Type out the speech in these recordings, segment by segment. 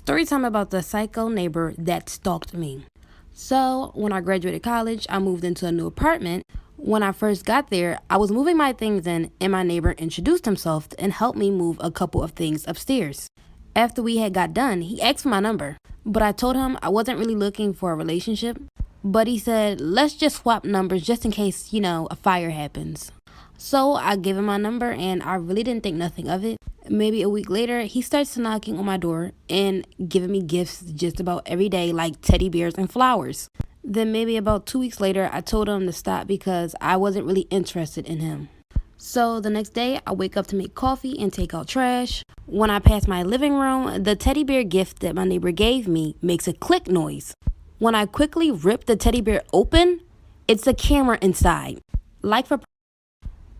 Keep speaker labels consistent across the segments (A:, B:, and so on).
A: Story time about the psycho neighbor that stalked me. So, when I graduated college, I moved into a new apartment. When I first got there, I was moving my things in, and my neighbor introduced himself and helped me move a couple of things upstairs. After we had got done, he asked for my number, but I told him I wasn't really looking for a relationship. But he said, let's just swap numbers just in case, a fire happens. So I gave him my number, and I really didn't think nothing of it. Maybe a week later, he starts knocking on my door and giving me gifts just about every day, like teddy bears and flowers. Then maybe about 2 weeks later, I told him to stop because I wasn't really interested in him. So the next day, I wake up to make coffee and take out trash. When I pass my living room, the teddy bear gift that my neighbor gave me makes a click noise. When I quickly rip the teddy bear open, it's a camera inside. Like for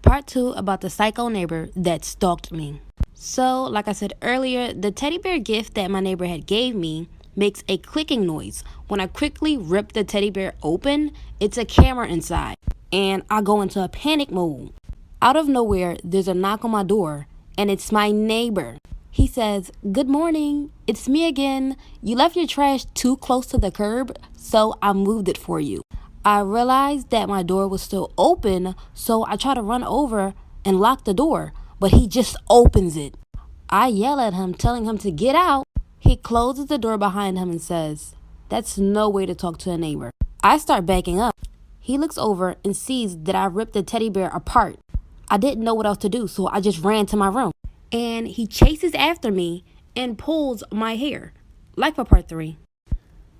A: part 2 about the psycho neighbor that stalked me. So, like I said earlier, the teddy bear gift that my neighbor had gave me makes a clicking noise. When I quickly rip the teddy bear open, it's a camera inside, and I go into a panic mode. Out of nowhere, there's a knock on my door, and it's my neighbor. He says, "Good morning, it's me again. You left your trash too close to the curb, so I moved it for you." I realized that my door was still open, so I try to run over and lock the door, but he just opens it. I yell at him, telling him to get out. He closes the door behind him and says, "That's no way to talk to a neighbor." I start backing up. He looks over and sees that I ripped the teddy bear apart. I didn't know what else to do, so I just ran to my room. And he chases after me and pulls my hair. Like for part 3.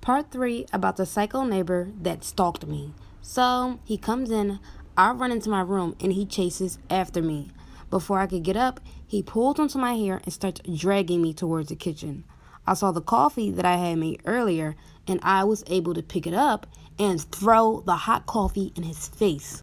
A: Part 3 about the psycho neighbor that stalked me. So he comes in, I run into my room, and he chases after me. Before I could get up, he pulls onto my hair and starts dragging me towards the kitchen. I saw the coffee that I had made earlier, and I was able to pick it up and throw the hot coffee in his face.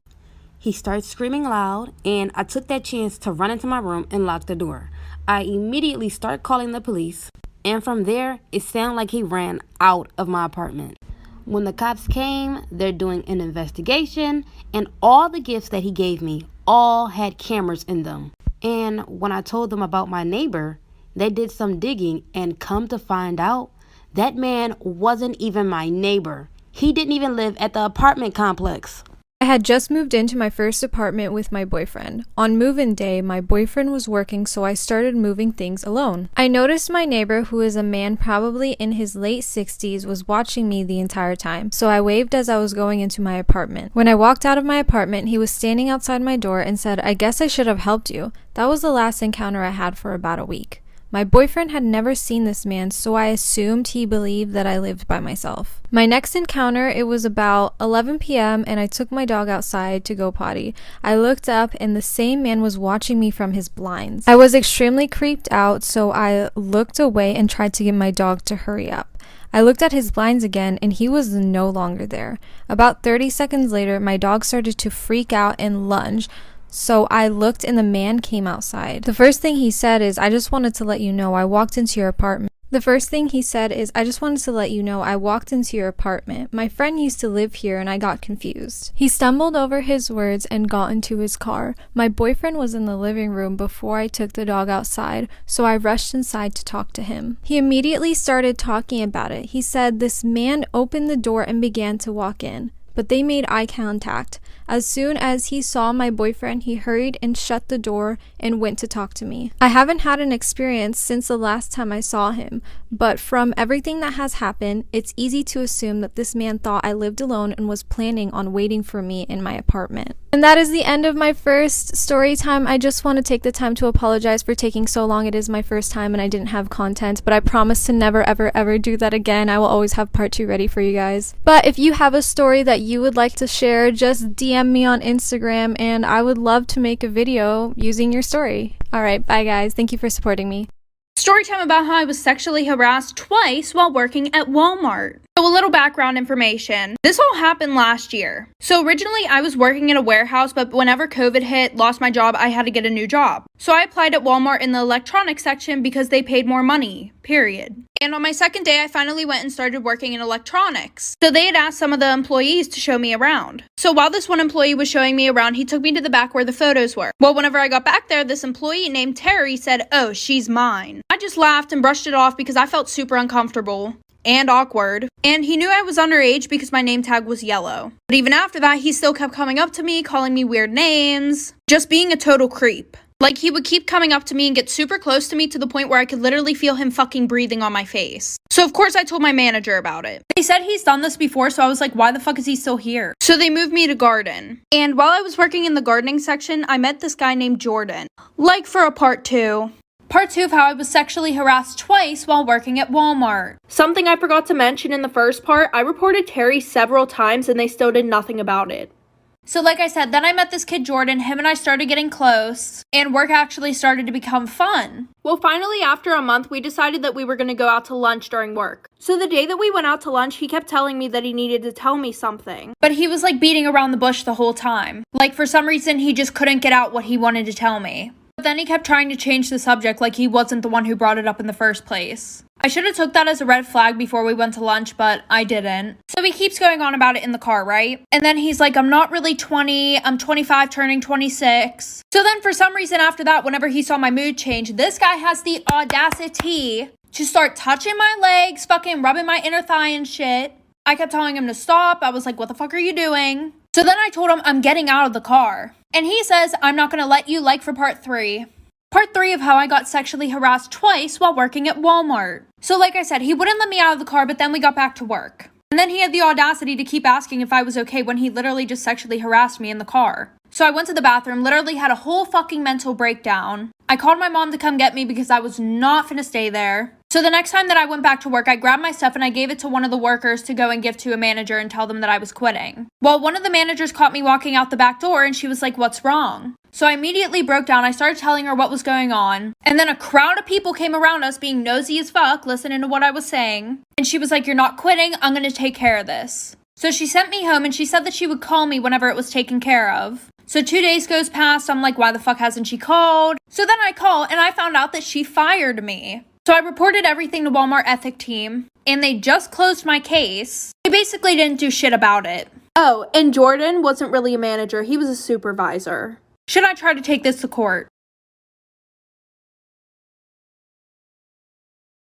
A: He starts screaming loud, and I took that chance to run into my room and lock the door. I immediately start calling the police, and from there, it sounded like he ran out of my apartment. When the cops came, they're doing an investigation, and all the gifts that he gave me all had cameras in them. And when I told them about my neighbor, they did some digging, and come to find out, that man wasn't even my neighbor. He didn't even live at the apartment complex.
B: I had just moved into my first apartment with my boyfriend. On move-in day, my boyfriend was working, so I started moving things alone. I noticed my neighbor, who is a man probably in his late 60s, was watching me the entire time, so I waved as I was going into my apartment. When I walked out of my apartment, he was standing outside my door and said, "I guess I should have helped you." That was the last encounter I had for about a week. My boyfriend had never seen this man, so I assumed he believed that I lived by myself. My next encounter, it was about 11 p.m. and I took my dog outside to go potty. I looked up and the same man was watching me from his blinds. I was extremely creeped out, so I looked away and tried to get my dog to hurry up. I looked at his blinds again and he was no longer there. About 30 seconds later, my dog started to freak out and lunge. So I looked and the man came outside. The first thing he said is, "I just wanted to let you know I walked into your apartment." My friend used to live here and I got confused. He stumbled over his words and got into his car. My boyfriend was in the living room before I took the dog outside, so I rushed inside to talk to him. He immediately started talking about it. He said this man opened the door and began to walk in, but they made eye contact. As soon as he saw my boyfriend, he hurried and shut the door and went to talk to me. I haven't had an experience since the last time I saw him, but from everything that has happened, it's easy to assume that this man thought I lived alone and was planning on waiting for me in my apartment. And that is the end of my first story time. I just want to take the time to apologize for taking so long. It is my first time and I didn't have content, but I promise to never ever do that again. I will always have part 2 ready for you guys. But if you have a story that you would like to share, just DM me on Instagram and I would love to make a video using your story. Alright, bye guys. Thank you for supporting me.
C: Story time about how I was sexually harassed twice while working at Walmart. So a little background information. This all happened last year. So originally I was working in a warehouse, but whenever COVID hit, lost my job, I had to get a new job. So I applied at Walmart in the electronics section because they paid more money, period. And on my second day, I finally went and started working in electronics. So they had asked some of the employees to show me around. So while this one employee was showing me around, he took me to the back where the photos were. Well, whenever I got back there, this employee named Terry said, "Oh, she's mine." I just laughed and brushed it off because I felt super uncomfortable and awkward. And he knew I was underage because my name tag was yellow. But even after that, he still kept coming up to me, calling me weird names, just being a total creep. Like, he would keep coming up to me and get super close to me to the point where I could literally feel him fucking breathing on my face. So of course I told my manager about it. They said he's done this before, so I was like, why the fuck is he still here? So they moved me to garden. And while I was working in the gardening section, I met this guy named Jordan. Like for a part 2. Part 2 of how I was sexually harassed twice while working at Walmart. Something I forgot to mention in the first part, I reported Terry several times and they still did nothing about it. So like I said, then I met this kid Jordan, him and I started getting close, and work actually started to become fun. Well, finally, after a month, we decided that we were going to go out to lunch during work. So the day that we went out to lunch, he kept telling me that he needed to tell me something. But he was like beating around the bush the whole time. Like for some reason, he just couldn't get out what he wanted to tell me. But then he kept trying to change the subject like he wasn't the one who brought it up in the first place. I should have took that as a red flag before we went to lunch, but I didn't. So he keeps going on about it in the car, right? And then he's like, I'm not really 20, I'm 25 turning 26. So then for some reason after that, whenever he saw my mood change, this guy has the audacity to start touching my legs, fucking rubbing my inner thigh and shit. I kept telling him to stop. I was like, what the fuck are you doing? So then I told him I'm getting out of the car. And he says, I'm not gonna let you, like for part 3. Part 3 of how I got sexually harassed twice while working at Walmart. So like I said, he wouldn't let me out of the car, but then we got back to work. And then he had the audacity to keep asking if I was okay when he literally just sexually harassed me in the car. So I went to the bathroom, literally had a whole fucking mental breakdown. I called my mom to come get me because I was not finna stay there. So the next time that I went back to work, I grabbed my stuff and I gave it to one of the workers to go and give to a manager and tell them that I was quitting. Well, one of the managers caught me walking out the back door and she was like, what's wrong? So I immediately broke down. I started telling her what was going on. And then a crowd of people came around us being nosy as fuck, listening to what I was saying. And she was like, you're not quitting. I'm going to take care of this. So she sent me home and she said that she would call me whenever it was taken care of. So 2 days goes past. I'm like, why the fuck hasn't she called? So then I call and I found out that she fired me. So I reported everything to Walmart ethic team and they just closed my case. They basically didn't do shit about it. Oh, and Jordan wasn't really a manager. He was a supervisor. Should I try to take this to court?